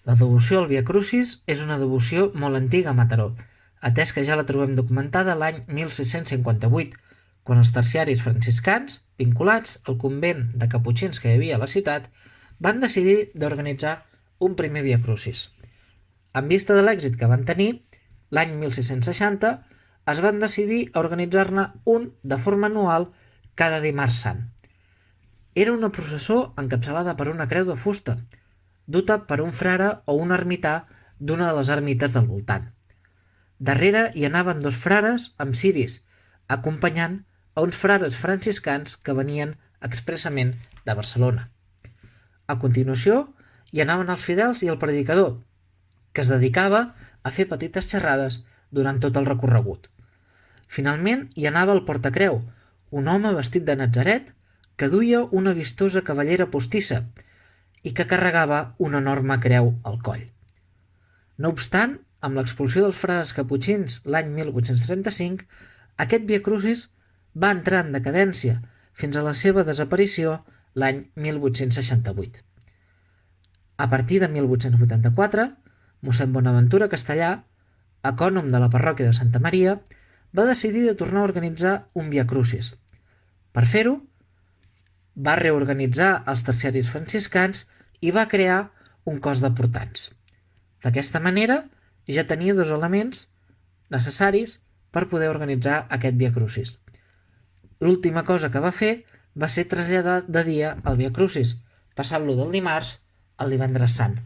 La devoció al Via Crucis és una devoció molt antiga a Mataró, atès que ja la trobem documentada l'any 1658, quan els terciaris franciscans, vinculats al convent de caputxins que hi havia a la ciutat, van decidir d'organitzar un primer Via Crucis. En vista de l'èxit que van tenir, l'any 1660 es van decidir a organitzar-ne un de forma anual cada dimarts sant. Era una processó encapçalada per una creu de fusta, duta per un frare o un ermità d'una de les ermites del voltant. Darrere hi anaven dos frares amb ciris, acompanyant a uns frares franciscans que venien expressament de Barcelona. A continuació hi anaven els fidels i el predicador, que es dedicava a fer petites xerrades durant tot el recorregut. Finalment hi anava el portacreu, un home vestit de natzaret que duia una vistosa cavallera postissa i que carregava una enorme creu al coll. No obstant, amb l'expulsió dels frares caputxins l'any 1835, aquest Via Crucis va entrar en decadència fins a la seva desaparició l'any 1868. A partir de 1884, mossèn Bonaventura Castellà, ecònom de la parròquia de Santa Maria, va decidir de tornar a organitzar un Via Crucis. Per fer-ho, va reorganitzar els terciaris franciscans i va crear un cos de portants. D'aquesta manera ja tenia dos elements necessaris per poder organitzar aquest Via Crucis. L'última cosa que va fer va ser traslladar de dia el Via Crucis, passant-lo del dimarts al divendres sant.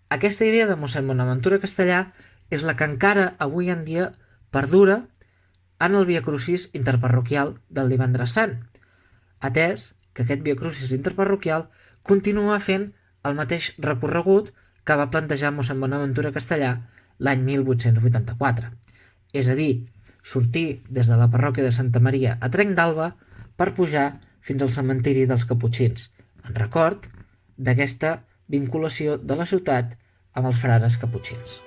Aquesta idea de mossèn Bonaventura Castellà és la que encara avui en dia perdura en el Via Crucis interparroquial del divendres sant, atès que aquest Via Crucis interparroquial continua fent el mateix recorregut que va plantejar mossèn Bonaventura Castellà l'any 1884. És a dir, sortir des de la parròquia de Santa Maria a Trenc d'Alba per pujar fins al cementiri dels caputxins, en record d'aquesta vinculació de la ciutat amb els frares caputxins.